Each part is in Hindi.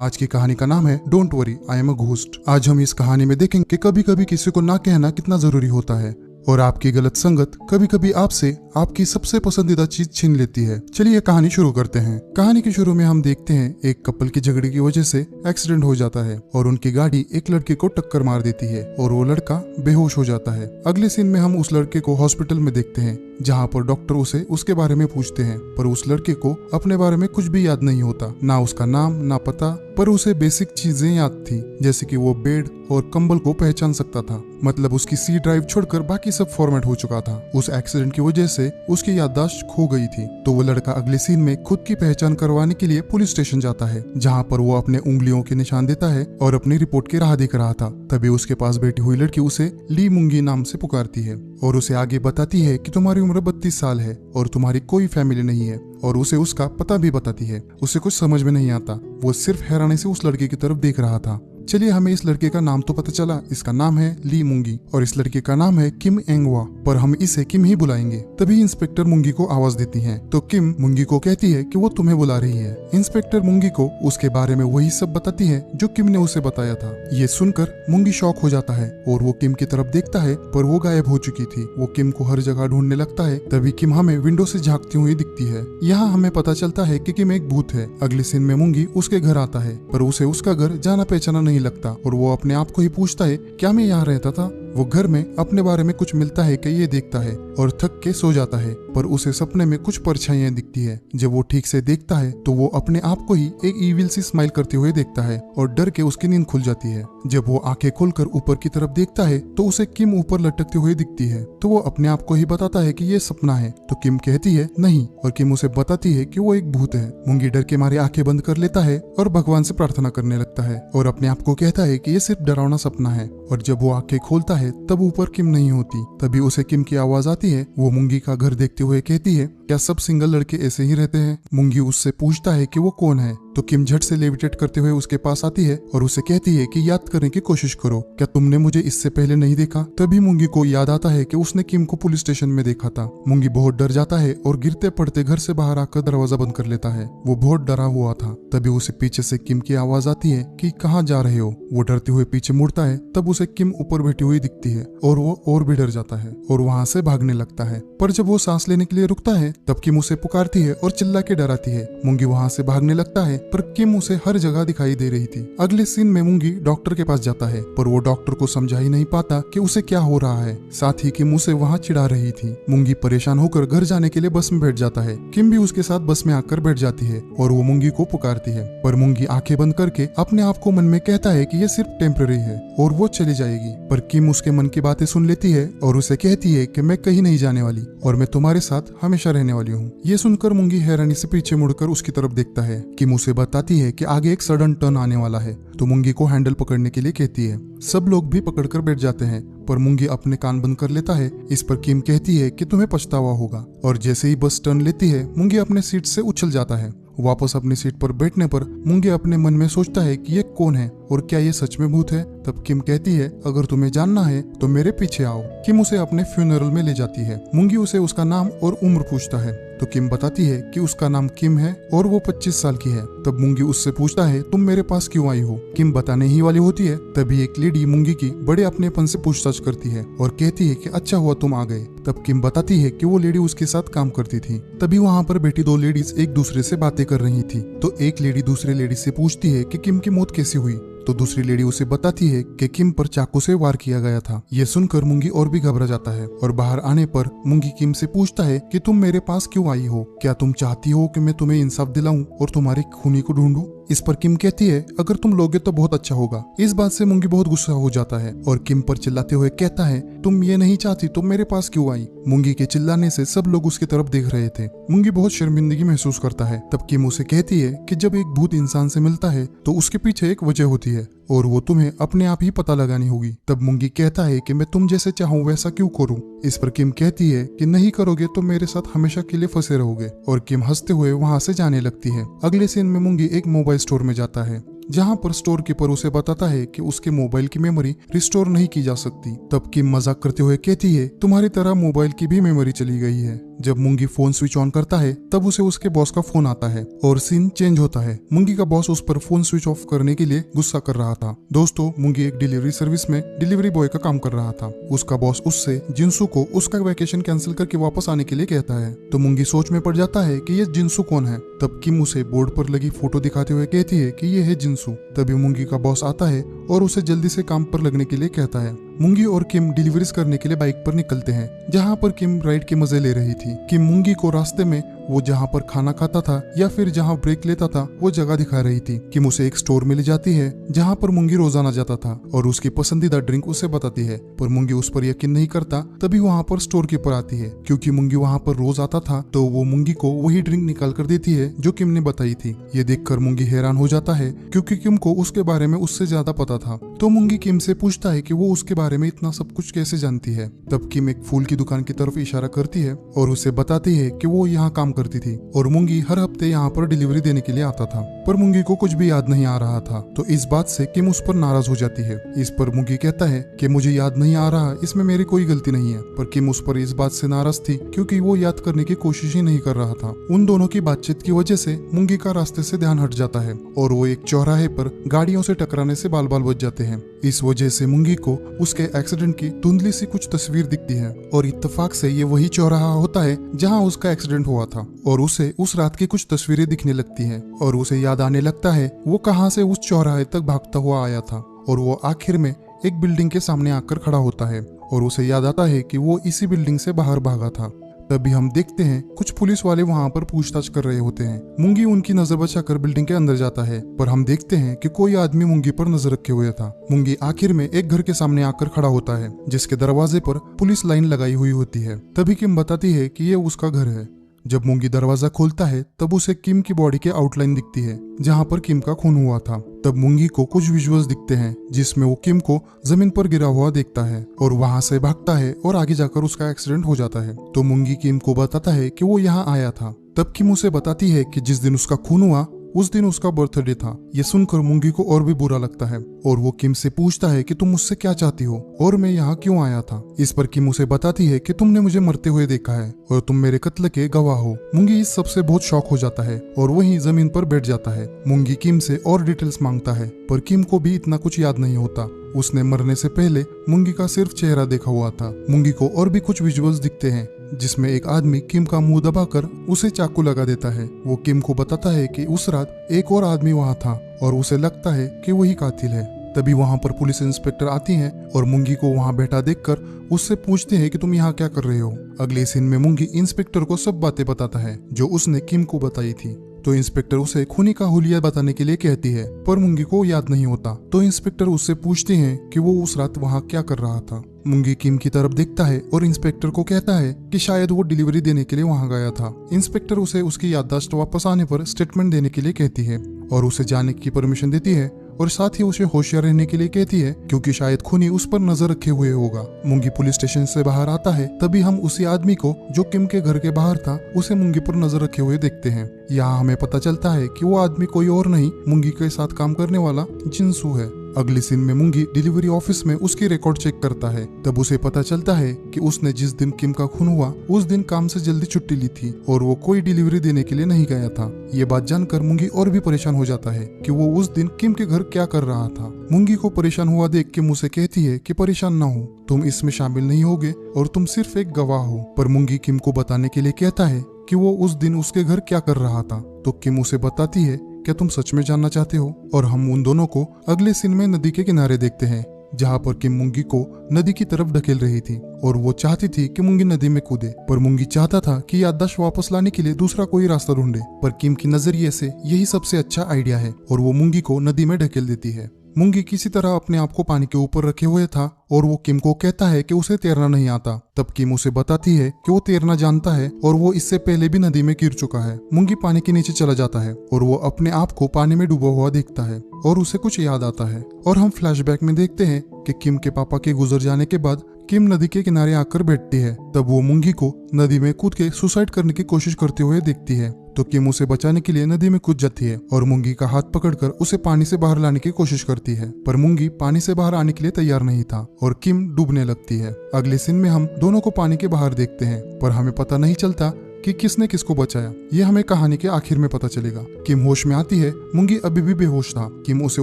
आज की कहानी का नाम है don't worry I am a ghost. आज हम इस कहानी में देखेंगे कि कभी कभी किसी को ना कहना कितना जरूरी होता है और आपकी गलत संगत कभी कभी आपसे आपकी सबसे पसंदीदा चीज छीन लेती है। चलिए कहानी शुरू करते हैं। कहानी के शुरू में हम देखते हैं एक कपल की झगड़े की वजह से एक्सीडेंट हो जाता है और उनकी गाड़ी एक लड़के को टक्कर मार देती है और वो लड़का बेहोश हो जाता है। अगले सीन में हम उस लड़के को हॉस्पिटल में देखते हैं जहाँ पर डॉक्टर उसे उसके बारे में पूछते हैं, पर उस लड़के को अपने बारे में कुछ भी याद नहीं होता, ना उसका नाम ना पता, पर उसे बेसिक चीजें याद थी जैसे कि वो बेड और कंबल को पहचान सकता था। मतलब उसकी सी ड्राइव छोड़कर बाकी सब फॉर्मेट हो चुका था। उस एक्सीडेंट की वजह से उसकी याददाश्त खो गई थी। तो वो लड़का अगले सीन में खुद की पहचान करवाने के लिए पुलिस स्टेशन जाता है जहाँ पर वो अपने उंगलियों के निशान देता है और अपनी रिपोर्ट की राह देख रहा था। तभी उसके पास बैठी हुई लड़की उसे ली मुंगी नाम से पुकारती है और उसे आगे बताती है कि तुम्हारी उम्र 32 साल है और तुम्हारी कोई फैमिली नहीं है, और उसे उसका पता भी बताती है। उसे कुछ समझ में नहीं आता, वो सिर्फ हैरानी से उस लड़के की तरफ देख रहा था। चलिए हमें इस लड़के का नाम तो पता चला, इसका नाम है ली मुंगी और इस लड़के का नाम है किम एंगवा, पर हम इसे किम ही बुलाएंगे। तभी इंस्पेक्टर मुंगी को आवाज देती है तो किम मुंगी को कहती है कि वो तुम्हें बुला रही है। इंस्पेक्टर मुंगी को उसके बारे में वही सब बताती है जो किम ने उसे बताया था। ये सुनकर मुंगी शॉक हो जाता है और वो किम की तरफ देखता है, पर वो गायब हो चुकी थी। वो किम को हर जगह ढूंढने लगता है। तभी किम हमें विंडो से झांकती हुई दिखती है। यहाँ हमें पता चलता है कि किम एक भूत है। अगले सीन में मुंगी उसके घर आता है, पर उसे उसका घर जाना पहचाना नहीं लगता और वो अपने आप को ही पूछता है क्या मैं यहाँ रहता था। वो घर में अपने बारे में कुछ मिलता है कि ये देखता है और थक के सो जाता है, पर उसे सपने में कुछ परछाइयां दिखती है। जब वो ठीक से देखता है तो वो अपने आप को ही एक ईविल सी स्माइल करते हुए देखता है और डर के उसकी नींद खुल जाती है। जब वो आंखें खोलकर ऊपर की तरफ देखता है तो उसे किम ऊपर लटकते हुए दिखती है। तो वो अपने आप को ही बताता है कि ये सपना है। तो किम कहती है नहीं, और किम उसे बताती है कि वो एक भूत है। मुंगी डर के मारे आंखें बंद कर लेता है और भगवान से प्रार्थना करने लगता है और अपने आप को कहता है कि ये सिर्फ डरावना सपना है। और जब वो आंखें खोलता है तब ऊपर किम नहीं होती। तभी उसे किम की आवाज आती है। वो मुंगी का घर देखते हुए कहती है क्या सब सिंगल लड़के ऐसे ही रहते हैं? मुंगी उससे पूछता है कि वो कौन है। तो किम झट से लेविटेट करते हुए उसके पास आती है और उसे कहती है कि याद करने की कोशिश करो, क्या तुमने मुझे इससे पहले नहीं देखा? तभी मुंगी को याद आता है कि उसने किम को पुलिस स्टेशन में देखा था। मुंगी बहुत डर जाता है और गिरते पड़ते घर से बाहर आकर दरवाजा बंद कर लेता है। वो बहुत डरा हुआ था। तभी उसे पीछे से किम की आवाज आती है कि कहाँ जा रहे हो? वो डरते हुए पीछे मुड़ता है। तब उसे किम ऊपर बैठी हुई दिखती है और वो और भी डर जाता है और वहाँ से भागने लगता है। पर जब वो सांस लेने के लिए रुकता है तब किम उसे पुकारती है और चिल्ला के डराती है। मुंगी वहाँ से भागने लगता है, पर किम उसे हर जगह दिखाई दे रही थी। अगले सीन में मुंगी डॉक्टर के पास जाता है, पर वो डॉक्टर को समझा ही नहीं पाता कि उसे क्या हो रहा है। साथ ही किम उसे वहाँ चिढ़ा रही थी। मुंगी परेशान होकर घर जाने के लिए बस में बैठ जाता है। किम भी उसके साथ बस में आकर बैठ जाती है और वो मुंगी को पुकारती है, पर मुंगी आंखें बंद करके अपने आप को मन में कहता है कि ये सिर्फ टेम्पररी है और वो चली जाएगी। पर किम उसके मन की बातें सुन लेती है और उसे कहती है कि मैं कहीं नहीं जाने वाली और मैं तुम्हारे साथ हमेशा रहने वाली हूँ। ये सुनकर मुंगी हैरानी से पीछे मुड़कर उसकी तरफ देखता है। किम उसे बताती है कि आगे एक सडन टर्न आने वाला है, तो मुंगी को हैंडल पकड़ने के लिए कहती है। सब लोग भी पकड़कर बैठ जाते हैं, पर मुंगी अपने कान बंद कर लेता है। इस पर किम कहती है कि तुम्हें पछतावा होगा, और जैसे ही बस टर्न लेती है मुंगी अपने सीट से उछल जाता है। वापस अपनी सीट पर बैठने पर मुंगी अपने मन में सोचता है कि ये कौन है और क्या ये सच में भूत है। तब किम कहती है अगर तुम्हें जानना है तो मेरे पीछे आओ। किम उसे अपने फ्यूनरल में ले जाती है। मुंगी उसे उसका नाम और उम्र पूछता है तो किम बताती है कि उसका नाम किम है और वो 25 साल की है। तब मुंगी उससे पूछता है तुम मेरे पास क्यों आई हो? किम बताने ही वाली होती है। तभी एक लेडी मुंगी की बड़े अपनेपन से पूछताछ करती है और कहती है कि अच्छा हुआ तुम आ गए। तब किम बताती है कि वो लेडी उसके साथ काम करती थी। तभी वहाँ पर बैठी दो लेडीज एक दूसरे से बातें कर रही थी। तो एक लेडी दूसरे लेडी से पूछती है कि किम की मौत कैसी हुई? तो दूसरी लेडी उसे बताती है कि किम पर चाकू से वार किया गया था। ये सुनकर मुंगी और भी घबरा जाता है और बाहर आने पर मुंगी किम से पूछता है कि तुम मेरे पास क्यों आई हो? क्या तुम चाहती हो कि मैं तुम्हें इंसाफ दिलाऊं और तुम्हारी खूनी को ढूंढूं? इस पर किम कहती है अगर तुम लोगे तो बहुत अच्छा होगा। इस बात से मुंगी बहुत गुस्सा हो जाता है और किम पर चिल्लाते हुए कहता है तुम ये नहीं चाहती तो मेरे पास क्यों आई? मुंगी के चिल्लाने से सब लोग उसकी तरफ देख रहे थे। मुंगी बहुत शर्मिंदगी महसूस करता है। तब किम उसे कहती है कि जब एक भूत इंसान से मिलता है तो उसके पीछे एक वजह होती है और वो तुम्हें अपने आप ही पता लगानी होगी। तब मुंगी कहता है कि मैं तुम जैसे चाहूं वैसा क्यों करूं? इस पर किम कहती है कि नहीं करोगे तो मेरे साथ हमेशा के लिए फंसे रहोगे, और किम हंसते हुए वहां से जाने लगती है। अगले सीन में मुंगी एक मोबाइल स्टोर में जाता है जहाँ पर स्टोर कीपर उसे बताता है कि उसके मोबाइल की मेमोरी रिस्टोर नहीं की जा सकती। तब किम मजाक करते हुए कहती है तुम्हारी तरह मोबाइल की भी मेमोरी चली गई है। जब मुंगी फोन स्विच ऑन करता है तब उसे उसके बॉस का फोन आता है और सीन चेंज होता है। मुंगी का बॉस उस पर फोन स्विच ऑफ करने के लिए गुस्सा कर रहा था। दोस्तों, मुंगी एक डिलीवरी सर्विस में डिलीवरी बॉय का काम कर रहा था। उसका बॉस उससे जिंसू को उसका वैकेशन कैंसिल करके वापस आने के लिए कहता है तो मुंगी सोच में पड़ जाता है कि ये जिंसू कौन है। तब किम उसे बोर्ड पर लगी फोटो दिखाते हुए कहती है कि ये है जिंसू। तभी मुंगी का बॉस आता है और उसे जल्दी से काम पर लगने के लिए कहता है। मुंगी और किम डिलीवरीज करने के लिए बाइक पर निकलते हैं, जहाँ पर किम राइड के मजे ले रही थी। किम मुंगी को रास्ते में वो जहाँ पर खाना खाता था या फिर जहाँ ब्रेक लेता था वो जगह दिखा रही थी। किम उसे एक स्टोर में ले जाती है जहाँ पर मुंगी रोजाना जाता था और उसकी पसंदीदा ड्रिंक उसे बताती है, पर मुंगी उस पर यकीन नहीं करता। तभी वहाँ पर स्टोर कीपर आती है। क्योंकि मुंगी वहाँ पर रोज आता था तो वो मुंगी को वही ड्रिंक निकाल कर देती है जो किम ने बताई थी। ये देखकर मुंगी हैरान हो जाता है क्योंकि किम को उसके बारे में उससे ज्यादा पता था। तो मुंगी किम से पूछता है कि वो उसके बारे में इतना सब कुछ कैसे जानती है। तब किम एक फूल की दुकान की तरफ इशारा करती है और उसे बताती है कि वो यहाँ काम करती थी और मुंगी हर हफ्ते यहाँ पर डिलीवरी देने के लिए आता था। पर मुंगी को कुछ भी याद नहीं आ रहा था, तो इस बात से किम उस पर नाराज हो जाती है। इस पर मुंगी कहता है कि मुझे याद नहीं आ रहा, इसमें मेरी कोई गलती नहीं है। पर किम उस पर इस बात से नाराज थी क्योंकि वो याद करने की कोशिश ही नहीं कर रहा था। उन दोनों की बातचीत की वजह से मुंगी का रास्ते से ध्यान हट जाता है और वो एक चौराहे पर गाड़ियों से टकराने से बाल बाल बच जाते हैं। इस वजह से मुंगी को उसके एक्सीडेंट की धुंधली सी कुछ तस्वीर दिखती है और इत्तेफाक से ये वही चौराहा होता है जहाँ उसका एक्सीडेंट हुआ था और उसे उस रात की कुछ तस्वीरें दिखने लगती हैं और उसे याद आने लगता है वो कहाँ से उस चौराहे तक भागता हुआ आया था और वो आखिर में एक बिल्डिंग के सामने आकर खड़ा होता है और उसे याद आता है कि वो इसी बिल्डिंग से बाहर भागा था। तभी हम देखते हैं कुछ पुलिस वाले वहाँ पर पूछताछ कर रहे होते हैं। मुंगी उनकी नजर बचाकर बिल्डिंग के अंदर जाता है, पर हम देखते हैं कि कोई आदमी मुंगी पर नजर रखे हुए था। मुंगी आखिर में एक घर के सामने आकर खड़ा होता है जिसके दरवाजे पर पुलिस लाइन लगाई हुई होती है। तभी किम बताती है कि ये उसका घर है। जब मुंगी दरवाजा खोलता है तब उसे किम की बॉडी के आउटलाइन दिखती है जहाँ पर किम का खून हुआ था। तब मुंगी को कुछ विजुअल्स दिखते हैं जिसमें वो किम को जमीन पर गिरा हुआ देखता है और वहां से भागता है और आगे जाकर उसका एक्सीडेंट हो जाता है। तो मुंगी किम को बताता है कि वो यहाँ आया था। तब किम उसे बताती है कि जिस दिन उसका खून हुआ उस दिन उसका बर्थडे था। ये सुनकर मुंगी को और भी बुरा लगता है और वो किम से पूछता है कि तुम मुझसे क्या चाहती हो और मैं यहाँ क्यों आया था। इस पर किम उसे बताती है कि तुमने मुझे मरते हुए देखा है और तुम मेरे कत्ल के गवाह हो। मुंगी इस सबसे बहुत शॉक हो जाता है और वहीं जमीन पर बैठ जाता है। मुंगी किम से और डिटेल्स मांगता है पर किम को भी इतना कुछ याद नहीं होता। उसने मरने से पहले मुंगी का सिर्फ चेहरा देखा हुआ था। मुंगी को और भी कुछ विजुअल्स दिखते हैं जिसमें एक आदमी किम का मुंह दबाकर उसे चाकू लगा देता है। वो किम को बताता है कि उस रात एक और आदमी वहाँ था और उसे लगता है कि वही कातिल है। तभी वहाँ पर पुलिस इंस्पेक्टर आती हैं और मुंगी को वहाँ बैठा देखकर उससे पूछते हैं कि तुम यहाँ क्या कर रहे हो। अगले सीन में मुंगी इंस्पेक्टर को सब बातें बताता है जो उसने किम को बताई थी। तो इंस्पेक्टर उसे खूनी का हुलिया बताने के लिए कहती है पर मुंगी को याद नहीं होता। तो इंस्पेक्टर उससे पूछते हैं कि वो उस रात वहाँ क्या कर रहा था। मुंगी किम की तरफ देखता है और इंस्पेक्टर को कहता है कि शायद वो डिलीवरी देने के लिए वहाँ गया था। इंस्पेक्टर उसे उसकी याददाश्त वापस आने पर स्टेटमेंट देने के लिए कहती है और उसे जाने की परमिशन देती है और साथ ही उसे होशियार रहने के लिए कहती है क्योंकि शायद खूनी उस पर नजर रखे हुए होगा। मुंगी पुलिस स्टेशन से बाहर आता है तभी हम उसी आदमी को जो किम के घर के बाहर था उसे मुंगी पर नजर रखे हुए देखते हैं। यहाँ हमें पता चलता है कि वो आदमी कोई और नहीं मुंगी के साथ काम करने वाला जिंसू है। अगले सीन में मुंगी डिलीवरी ऑफिस में उसकी रिकॉर्ड चेक करता है। तब उसे पता चलता है कि उसने जिस दिन किम का खून हुआ उस दिन काम से जल्दी छुट्टी ली थी और वो कोई डिलीवरी देने के लिए नहीं गया था। ये बात जानकर मुंगी और भी परेशान हो जाता है कि वो उस दिन किम के घर क्या कर रहा था। मुंगी को परेशान हुआ देख किम उसे कहती है कि परेशान ना हो, तुम इसमें शामिल नहीं होगे और तुम सिर्फ एक गवाह हो। पर मुंगी किम को बताने के लिए कहता है कि वो उस दिन उसके घर क्या कर रहा था। तो किम उसे बताती है क्या तुम सच में जानना चाहते हो। और हम उन दोनों को अगले सीन में नदी के किनारे देखते हैं जहाँ पर किम मुंगी को नदी की तरफ ढकेल रही थी और वो चाहती थी कि मुंगी नदी में कूदे, पर मुंगी चाहता था कि याददाश्त वापस लाने के लिए दूसरा कोई रास्ता ढूंढे। पर किम की नजरिए से यही सबसे अच्छा आइडिया है और वो मुंगी को नदी में ढकेल देती है। मुंगी किसी तरह अपने आप को पानी के ऊपर रखे हुए था और वो किम को कहता है कि उसे तैरना नहीं आता। तब किम उसे बताती है कि वो तैरना जानता है और वो इससे पहले भी नदी में गिर चुका है। मुंगी पानी के नीचे चला जाता है और वो अपने आप को पानी में डूबा हुआ देखता है और उसे कुछ याद आता है और हम फ्लैशबैक में देखते हैं कि किम के पापा के गुजर जाने के बाद किम नदी के किनारे आकर बैठती है। तब वो मुंगी को नदी में कूद के सुसाइड करने की कोशिश करते हुए देखती है। तो किम उसे बचाने के लिए नदी में कूद जाती है और मुंगी का हाथ पकड़कर उसे पानी से बाहर लाने की कोशिश करती है, पर मुंगी पानी से बाहर आने के लिए तैयार नहीं था और किम डूबने लगती है। अगले सीन में हम दोनों को पानी के बाहर देखते हैं, पर हमें पता नहीं चलता कि किसने किसको बचाया। ये हमें कहानी के आखिर में पता चलेगा। किम होश में आती है, मुंगी अभी भी बेहोश था। किम उसे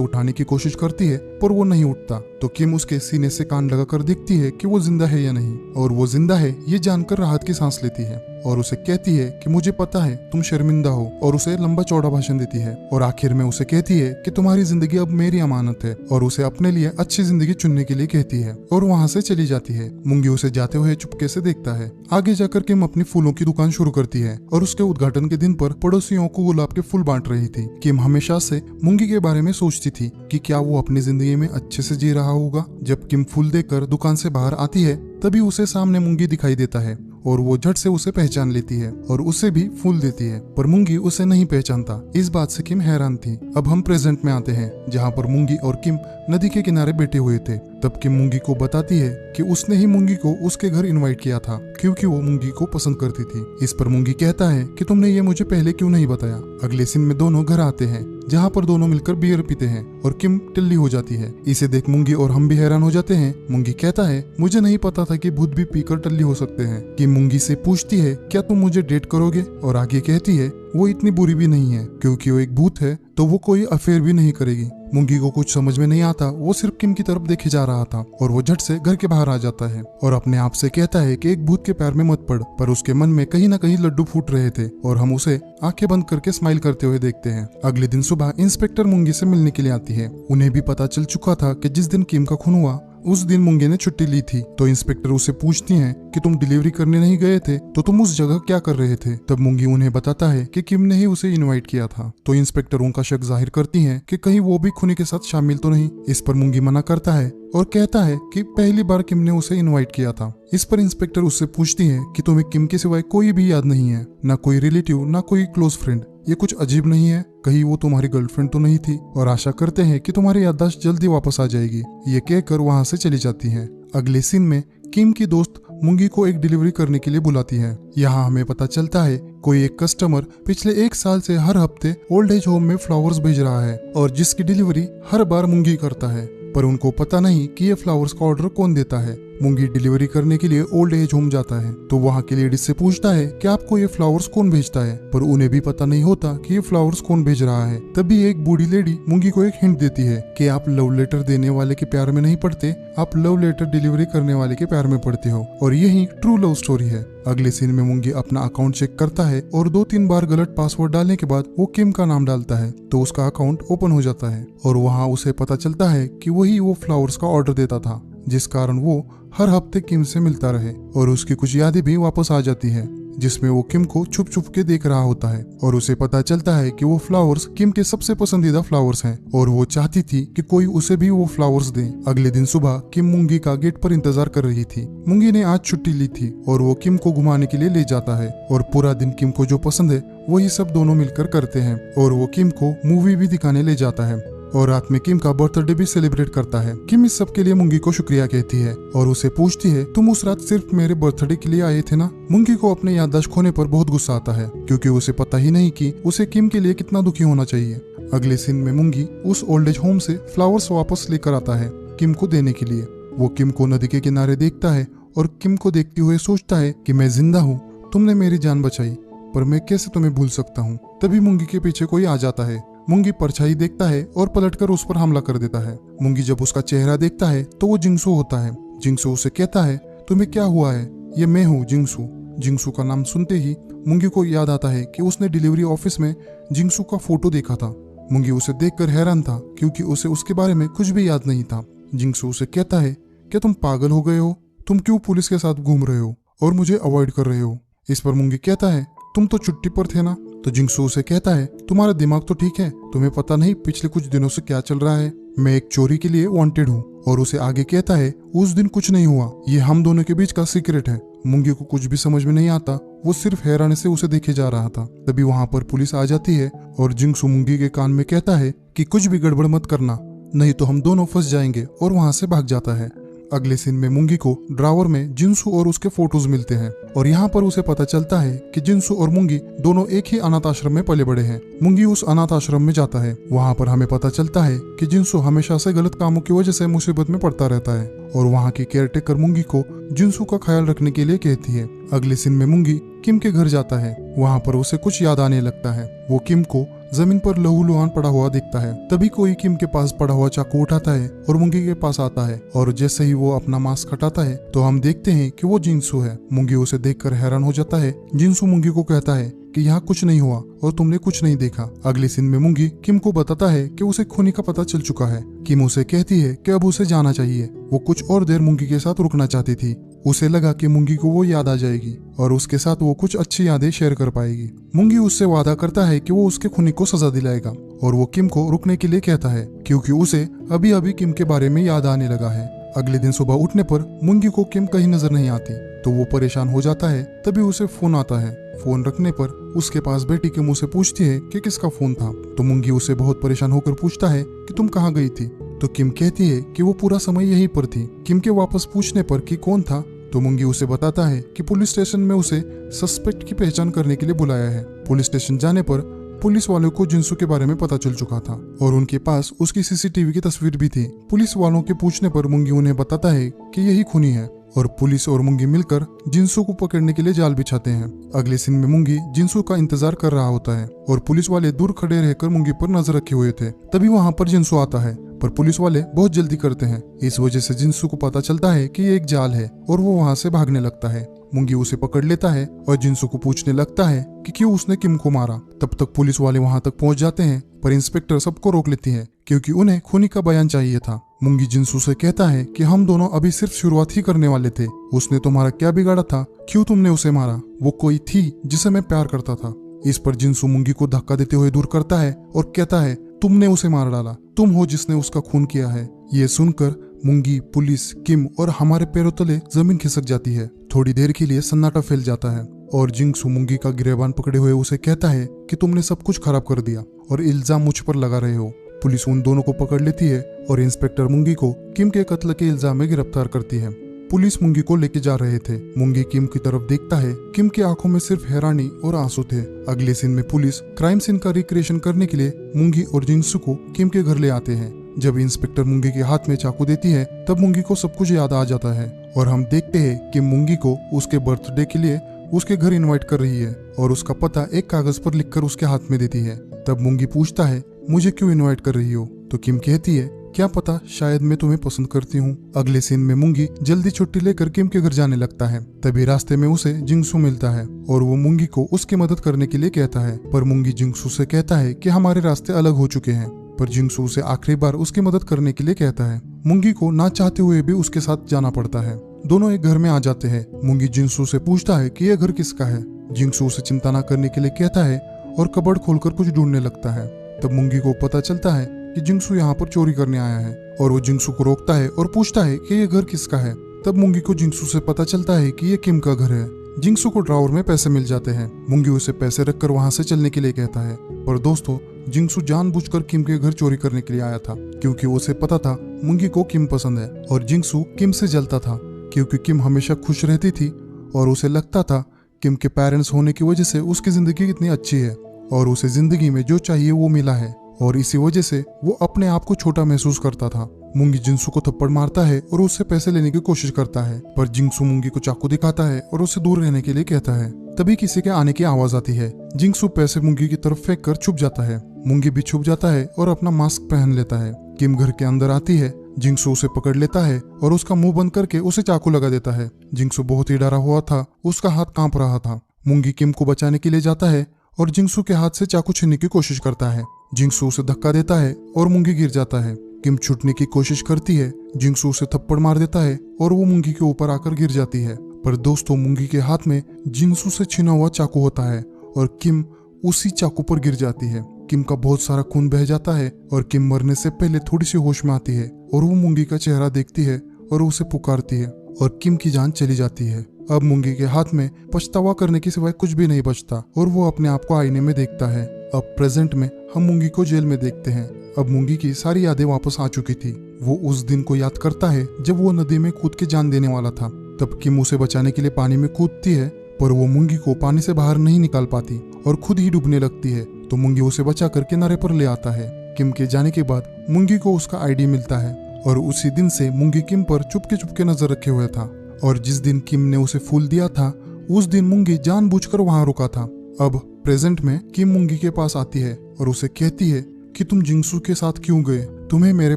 उठाने की कोशिश करती है पर वो नहीं उठता, तो किम उसके सीने से कान लगाकर देखती है कि वो जिंदा है या नहीं, और वो जिंदा है ये जानकर राहत की सांस लेती है और उसे कहती है कि मुझे पता है तुम शर्मिंदा हो, और उसे लंबा चौड़ा भाषण देती है और आखिर में उसे कहती है कि तुम्हारी जिंदगी अब मेरी अमानत है, और उसे अपने लिए अच्छी जिंदगी चुनने के लिए कहती है और वहाँ से चली जाती है। मुंगी उसे जाते हुए चुपके से देखता है। आगे जाकर किम अपनी फूलों की दुकान शुरू करती है और उसके उद्घाटन के दिन पर पड़ोसियों को गुलाब के फूल बांट रही थी। किम हमेशा से मुंगी के बारे में सोचती थी कि क्या वो अपनी जिंदगी में अच्छे से जी रहा होगा। जब किम फूल देखकर दुकान से बाहर आती है तभी उसे सामने मुंगी दिखाई देता है और वो झट से उसे पहचान लेती है और उसे भी फूल देती है, पर मुंगी उसे नहीं पहचानता। इस बात से किम हैरान थी। अब हम प्रेजेंट में आते हैं जहाँ पर मुंगी और किम नदी के किनारे बैठे हुए थे। तब किम मुंगी को बताती है कि उसने ही मुंगी को उसके घर इनवाइट किया था क्योंकि वो मुंगी को पसंद करती थी। इस पर मुंगी कहता है कि तुमने ये मुझे पहले क्यों नहीं बताया। अगले सीन में दोनों घर आते हैं जहाँ पर दोनों मिलकर बियर पीते हैं और किम टिल्ली हो जाती है। इसे देख मुंगी और हम भी हैरान हो जाते हैं। मुंगी कहता है मुझे नहीं पता था कि भूत भी पीकर टल्ली हो सकते हैं। किम मुंगी से पूछती है क्या तुम मुझे डेट करोगे, और आगे कहती है वो इतनी बुरी भी नहीं है क्योंकि वो एक भूत है तो वो कोई अफेयर भी नहीं करेगी। मुंगी को कुछ समझ में नहीं आता, वो सिर्फ किम की तरफ देखे जा रहा था और वो झट से घर के बाहर आ जाता है और अपने आप से कहता है कि एक भूत के पैर में मत पड़, पर उसके मन में कहीं ना कहीं लड्डू फूट रहे थे और हम उसे आंखें बंद करके स्माइल करते हुए देखते हैं। अगले दिन सुबह इंस्पेक्टर मुंगी से मिलने के लिए आती है। उन्हें भी पता चल चुका था कि जिस दिन किम का खून हुआ उस दिन मुंगी ने छुट्टी ली थी, तो इंस्पेक्टर उससे पूछती हैं कि तुम डिलीवरी करने नहीं गए थे तो तुम उस जगह क्या कर रहे थे। तब मुंगी उन्हें बताता है कि किम ने ही उसे इनवाइट किया था, तो इंस्पेक्टर उनका शक जाहिर करती हैं कि कहीं वो भी खूनी के साथ शामिल तो नहीं। इस पर मुंगी मना करता है और कहता है कि पहली बार किम ने उसे इनवाइट किया था। इस पर इंस्पेक्टर उससे पूछती है कि तुम्हें किम के सिवाय कोई भी याद नहीं है, ना कोई रिलेटिव ना कोई क्लोज फ्रेंड। ये कुछ अजीब नहीं है, कहीं वो तुम्हारी गर्लफ्रेंड तो नहीं थी, और आशा करते हैं कि तुम्हारी याददाश्त जल्दी वापस आ जाएगी। ये कहकर वहां से चली जाती है। अगले सीन में किम की दोस्त मुंगी को एक डिलीवरी करने के लिए बुलाती है। यहाँ हमें पता चलता है कोई एक कस्टमर पिछले 1 साल से हर हफ्ते ओल्ड एज होम में फ्लावर्स भेज रहा है और जिसकी डिलीवरी हर बार मुंगी करता है, पर उनको पता नहीं कि ये फ्लावर्स का ऑर्डर कौन देता है। मुंगी डिलीवरी करने के लिए ओल्ड एज होम जाता है तो वहाँ की लेडीज से पूछता है कि आपको ये फ्लावर्स कौन भेजता है, पर उन्हें भी पता नहीं होता कि ये फ्लावर्स कौन भेज रहा है। तभी एक बूढ़ी लेडी मुंगी को एक हिंट देती है कि आप लव लेटर देने वाले के प्यार में नहीं पड़ते, आप लव लेटर डिलीवरी करने वाले के प्यार में पड़ते हो, और यही ट्रू लव स्टोरी है। अगले सीन में मुंगी अपना अकाउंट चेक करता है और 2-3 बार गलत पासवर्ड डालने के बाद वो किम का नाम डालता है तो उसका अकाउंट ओपन हो जाता है और वहाँ उसे पता चलता है कि वही वो फ्लावर्स का ऑर्डर देता था, जिस कारण वो हर हफ्ते किम से मिलता रहे और उसकी कुछ यादें भी वापस आ जाती है, जिसमें वो किम को छुप छुप के देख रहा होता है और उसे पता चलता है कि वो फ्लावर्स किम के सबसे पसंदीदा फ्लावर्स हैं और वो चाहती थी कि कोई उसे भी वो फ्लावर्स दे। अगले दिन सुबह किम मुंगी का गेट पर इंतजार कर रही थी। मुंगी ने आज छुट्टी ली थी और वो किम को घुमाने के लिए ले जाता है और पूरा दिन किम को जो पसंद है वही सब दोनों मिलकर करते हैं और वो किम को मूवी भी दिखाने ले जाता है और रात में किम का बर्थडे भी सेलिब्रेट करता है। किम इस सब के लिए मुंगी को शुक्रिया कहती है और उसे पूछती है तुम उस रात सिर्फ मेरे बर्थडे के लिए आए थे ना। मुंगी को अपने याददाश्त खोने पर बहुत गुस्सा आता है क्योंकि उसे पता ही नहीं कि उसे किम के लिए कितना दुखी होना चाहिए। अगले सीन में मुंगी उस ओल्ड एज होम से फ्लावर्स वापस लेकर आता है किम को देने के लिए। वो किम को नदी के किनारे देखता है और किम को देखते हुए सोचता है कि मैं जिंदा हूँ, तुमने मेरी जान बचाई, पर मैं कैसे तुम्हें भूल सकता हूँ। तभी मुंगी के पीछे कोई आ जाता है। मुंगी परछाई देखता है और पलटकर उस पर हमला कर देता है। मुंगी जब उसका चेहरा देखता है तो वो जिंगसू होता है। जिंगसू उसे कहता है तुम्हें क्या हुआ है, ये मैं हूँ जिंगसू। जिंगसू का नाम सुनते ही मुंगी को याद आता है कि उसने डिलीवरी ऑफिस में जिंगसू का फोटो देखा था। मुंगी उसे देखकर हैरान था क्योंकि उसे उसके बारे में कुछ भी याद नहीं था। जिंगसू उसे कहता है क्या तुम पागल हो गए हो, तुम क्यों पुलिस के साथ घूम रहे हो और मुझे अवॉइड कर रहे हो। इस पर मुंगी कहता है तुम तो छुट्टी पर थे ना। तो जिंगसू उसे कहता है तुम्हारा दिमाग तो ठीक है, तुम्हें पता नहीं पिछले कुछ दिनों से क्या चल रहा है, मैं एक चोरी के लिए वांटेड हूँ। और उसे आगे कहता है उस दिन कुछ नहीं हुआ, ये हम दोनों के बीच का सीक्रेट है। मुंगी को कुछ भी समझ में नहीं आता, वो सिर्फ हैरानी से उसे देखे जा रहा था। तभी वहाँ पर पुलिस आ जाती है और जिंगसू मुंगी के कान में कहता है कि कुछ भी गड़बड़ मत करना, नहीं तो हम दोनों फंस जाएंगे, और वहाँ से भाग जाता है। अगले सीन में मुंगी को ड्रावर में जिनसू और उसके फोटोज मिलते हैं और यहाँ पर उसे पता चलता है कि जिनसू और मुंगी दोनों एक ही अनाथ आश्रम में पले बड़े हैं। मुंगी उस अनाथ आश्रम में जाता है। वहाँ पर हमें पता चलता है कि जिनसू हमेशा से गलत कामों की वजह से मुसीबत में पड़ता रहता है और वहाँ की केयरटेकर मुंगी को जिनसू का ख्याल रखने के लिए कहती है। अगले सीन में मुंगी किम के घर जाता है। वहाँ पर उसे कुछ याद आने लगता है। वो किम को जमीन पर लहूलुहान पड़ा हुआ दिखता है। तभी कोई किम के पास पड़ा हुआ चाकू उठाता है और मुंगी के पास आता है और जैसे ही वो अपना मास्क हटाता है तो हम देखते हैं कि वो जिनसू है। मुंगी उसे देखकर हैरान हो जाता है। जिनसू मुंगी को कहता है कि यहाँ कुछ नहीं हुआ और तुमने कुछ नहीं देखा। अगले सीन में मुंगी किम को बताता है कि उसे खूनी का पता चल चुका है। किम उसे कहती है कि अब उसे जाना चाहिए। वो कुछ और देर मुंगी के साथ रुकना चाहती थी। उसे लगा कि मुंगी को वो याद आ जाएगी और उसके साथ वो कुछ अच्छी यादें शेयर कर पाएगी। मुंगी उससे वादा करता है कि वो उसके खूनी को सजा दिलाएगा और वो किम को रुकने के लिए कहता है क्योंकि उसे अभी अभी किम के बारे में याद आने लगा है। अगले दिन सुबह उठने पर मुंगी को किम कहीं नजर नहीं आती तो वो परेशान हो जाता है। तभी उसे फोन आता है। फोन रखने पर उसके पास बेटी किम उसे पूछती है कि किसका फोन था। तो मुंगी उसे बहुत परेशान होकर पूछता है कि तुम कहाँ गई थी। तो किम कहती है कि वो पूरा समय यहीं पर थी। किम के वापस पूछने पर कि कौन था तो मुंगी उसे बताता है कि पुलिस स्टेशन में उसे सस्पेक्ट की पहचान करने के लिए बुलाया है। पुलिस स्टेशन जाने पर पुलिस वालों को जिनसू के बारे में पता चल चुका था और उनके पास उसकी सीसीटीवी की तस्वीर भी थी। पुलिस वालों के पूछने पर मुंगी उन्हें बताता है कि यही खूनी है और पुलिस और मुंगी मिलकर जिनसू को पकड़ने के लिए जाल बिछाते हैं। अगले सीन में मुंगी जिनसू का इंतजार कर रहा होता है और पुलिस वाले दूर खड़े रहकर मुंगी पर नजर रखे हुए थे। तभी वहाँ पर जिनसू आता है पर पुलिस वाले बहुत जल्दी करते हैं। इस वजह से जिनसू को पता चलता है कि ये एक जाल है और वो वहाँ से भागने लगता है। मुंगी उसे पकड़ लेता है और जिनसू को पूछने लगता है कि क्यों उसने किम को मारा। तब तक पुलिस वाले वहाँ तक पहुँच जाते हैं पर इंस्पेक्टर सबको रोक लेती है क्योंकि उन्हें खूनी का बयान चाहिए था। मुंगी जिनसू से कहता है कि हम दोनों अभी सिर्फ शुरुआत ही करने वाले थे। उसने तुम्हारा क्या बिगाड़ा था, क्यों तुमने उसे मारा? वो कोई थी जिसे मैं प्यार करता था। इस पर जिनसू मुंगी को धक्का देते हुए दूर करता है और कहता है तुमने उसे मार डाला, तुम हो जिसने उसका खून किया है। ये सुनकर मुंगी, पुलिस, किम और हमारे पैरों तले जमीन खिसक जाती है। थोड़ी देर के लिए सन्नाटा फैल जाता है और जिनसू मुंगी का गिरेबान पकड़े हुए उसे कहता है कि तुमने सब कुछ खराब कर दिया और इल्जाम मुझ पर लगा रहे हो। पुलिस उन दोनों को पकड़ लेती है और इंस्पेक्टर मुंगी को किम के कत्ल के इल्जाम में गिरफ्तार करती है। पुलिस मुंगी को लेके जा रहे थे। मुंगी किम की तरफ देखता है। किम की आंखों में सिर्फ हैरानी और आंसू थे। अगले सीन में पुलिस क्राइम सीन का रिक्रिएशन करने के लिए मुंगी और जिनसू को किम के घर ले आते हैं। जब इंस्पेक्टर मुंगी के हाथ में चाकू देती है तब मुंगी को सब कुछ याद आ जाता है और हम देखते हैं कि मुंगी को उसके बर्थडे के लिए उसके घर इनवाइट कर रही है और उसका पता एक कागज पर लिखकर उसके हाथ में देती है। तब मुंगी पूछता है मुझे क्यों इनवाइट कर रही हो? तो किम कहती है क्या पता शायद मैं तुम्हें पसंद करती हूँ। अगले सीन में मुंगी जल्दी छुट्टी लेकर किम के घर जाने लगता है। तभी रास्ते में उसे जिंगसू मिलता है और वो मुंगी को उसकी मदद करने के लिए कहता है पर मुंगी जिंगसू से कहता है कि हमारे रास्ते अलग हो चुके हैं। पर जिंगसू उसे आखिरी बार उसकी मदद करने के लिए कहता है। मुंगी को ना चाहते हुए भी उसके साथ जाना पड़ता है। दोनों एक घर में आ जाते हैं। मुंगी जिंगसू से पूछता है कि यह घर किसका है। जिंगसू उसे चिंता न करने के लिए कहता है और कबर्ड खोलकर कुछ ढूंढने लगता है। तब मुंगी को पता चलता है कि जिंगसू यहाँ पर चोरी करने आया है और वो जिंगसू को रोकता है और पूछता है कि ये घर किसका है। तब मुंगी को जिंगसू से पता चलता है कि ये किम का घर है। जिंगसू को ड्रावर में पैसे मिल जाते हैं। मुंगी उसे पैसे रखकर वहां से चलने के लिए कहता है पर दोस्तों जिंगसू जानबूझकर किम के घर चोरी करने के लिए आया था क्योंकि उसे पता था मुंगी को किम पसंद है और जिंगसू किम से जलता था क्योंकि किम हमेशा खुश रहती थी और उसे लगता था किम के पेरेंट्स होने की वजह से उसकी जिंदगी कितनी अच्छी है और उसे जिंदगी में जो चाहिए वो मिला है और इसी वजह से वो अपने आप को छोटा महसूस करता था। मुंगी जिंगसू को थप्पड़ मारता है और उससे पैसे लेने की कोशिश करता है पर जिंगसू मुंगी को चाकू दिखाता है और उससे दूर रहने के लिए कहता है। तभी किसी के आने की आवाज आती है। जिंगसू पैसे मुंगी की तरफ फेंक कर छुप जाता है। मुंगी भी छुप जाता है और अपना मास्क पहन लेता है। किम घर के अंदर आती है। जिंगसू उसे पकड़ लेता है और उसका मुंह बंद करके उसे चाकू लगा देता है। जिंगसू बहुत ही डरा हुआ था, उसका हाथ कांप रहा था। मुंगी किम को बचाने के लिए जाता है और जिंगसू के हाथ से चाकू छीनने की कोशिश करता है। जिंगसू उसे धक्का देता है और मुंगी गिर जाता है। किम छूटने की कोशिश करती है। जिंगसू उसे थप्पड़ मार देता है और वो मुंगी के ऊपर आकर गिर जाती है। पर दोस्तों मुंगी के हाथ में जिंगसू से छीना हुआ चाकू होता है और किम उसी चाकू पर गिर जाती है। किम का बहुत सारा खून बह जाता है और किम मरने से पहले थोड़ी सी होश में आती है और वो मुंगी का चेहरा देखती है और उसे पुकारती है और किम की जान चली जाती है। अब मुंगी के हाथ में पछतावा करने के सिवाय कुछ भी नहीं बचता और वो अपने आप को आईने में देखता है। अब प्रेजेंट में हम मुंगी को जेल में देखते हैं। अब मुंगी की सारी यादें वापस आ चुकी थी। वो उस दिन को याद करता है जब वो नदी में कूद के जान देने वाला था। तब किम उसे बचाने के लिए पानी में कूदती है, पर वो मुंगी को पानी से बाहर नहीं निकाल पाती और खुद ही डूबने लगती है। तो मुंगी उसे बचाकर किनारे पर ले आता है। किम के जाने के बाद मुंगी को उसका आईडी मिलता है और उसी दिन से मुंगी किम पर चुपके चुपके नजर रखे हुए था। और जिस दिन किम ने उसे फूल दिया था उस दिन मुंगी जानबूझकर वहां रुका था। अब प्रेजेंट में किम मुंगी के पास आती है और उसे कहती है कि तुम जिंगसू के साथ क्यों गए, तुम्हें मेरे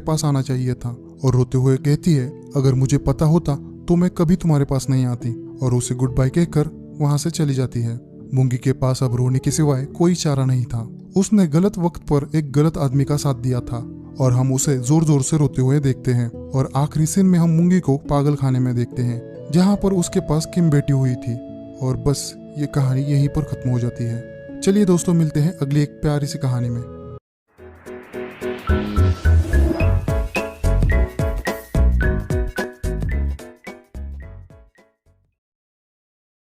पास आना चाहिए था। और रोते हुए कहती है अगर मुझे पता होता तो मैं कभी तुम्हारे पास नहीं आती, और उसे गुड बाय कहकर वहां से चली जाती है। मुंगी के पास अब रोने के सिवाय कोई चारा नहीं था। उसने गलत वक्त पर एक गलत आदमी का साथ दिया था और हम उसे जोर जोर से रोते हुए देखते हैं। और आखिरी सीन में हम मुंगी को पागल खाने में देखते हैं जहाँ पर उसके पास किम बैठी हुई थी। और बस ये कहानी यहीं पर खत्म हो जाती है। चलिए दोस्तों, मिलते हैं अगली एक प्यारी सी कहानी में।